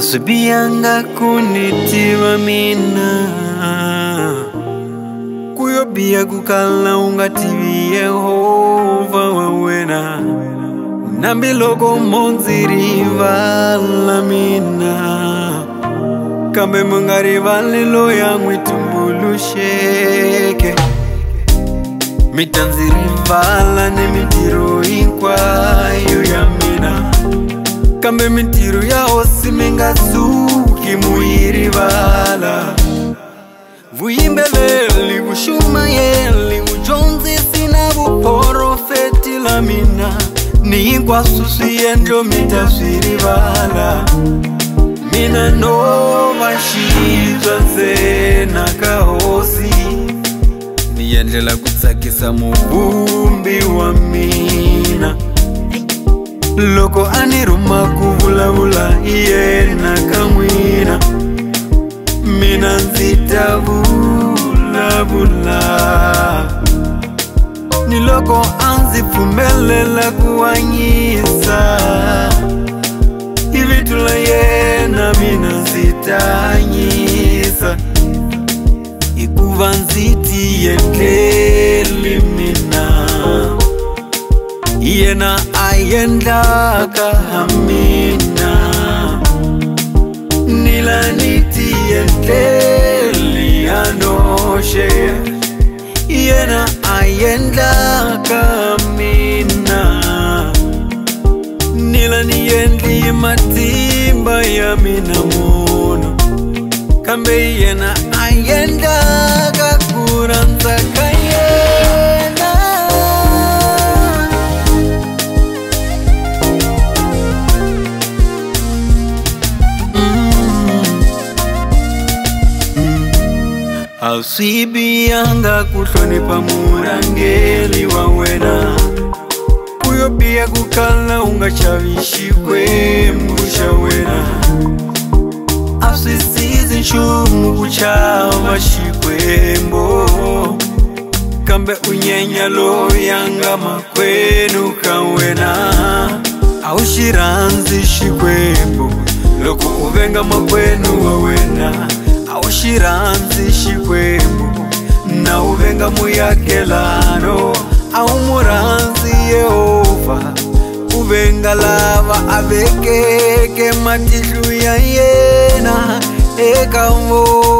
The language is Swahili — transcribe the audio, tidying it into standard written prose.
Asubiyanga kunitiva mina Kuyobia kukala ungativi Yehova wawena Nambiloko monziriva lamina Kambe mungariva lilo yangu itumbulusheke Mitanzirivala ne mitiro inkwayo ya mina Kambe mitiro ya osi mingazuki muirivala Vuyimbeleli vushumayeli ujonzi sina vuporofeti lamina Ni kwa susi yendo mitasirivala Mina nova shizwa zena kaosi Niyendela kutsakisa mubumbi wa mina Loko aniruma kuvula yena kamwina Mina nzita vula Niloko anzifumelela kuwanyisa Ivitula yena mina nzitanyisa Ikuva nziti yendeli mina Yena ayendaka hamina Nila niti yendeli anoshe Yena ayendaka hamina Nila niyendi matimba ya mina mono Kambe yena ayendaka kuranzaka yena Ausibiyanga kuhlonipa murangeli wawena Kuyobia kukala ungachavishikwe mbusha wena Ausisizi nshumu kuchava shikwembo Kambe unyenya lo yanga makwenu kawena Aushiranzi shikwembo Loko uvenga makwenu wawena Aushiranzi shikwembo Na uvenga muyakelano Aumuranzi Yehova Uvenga lava avekeke matishu ya yena Eka mo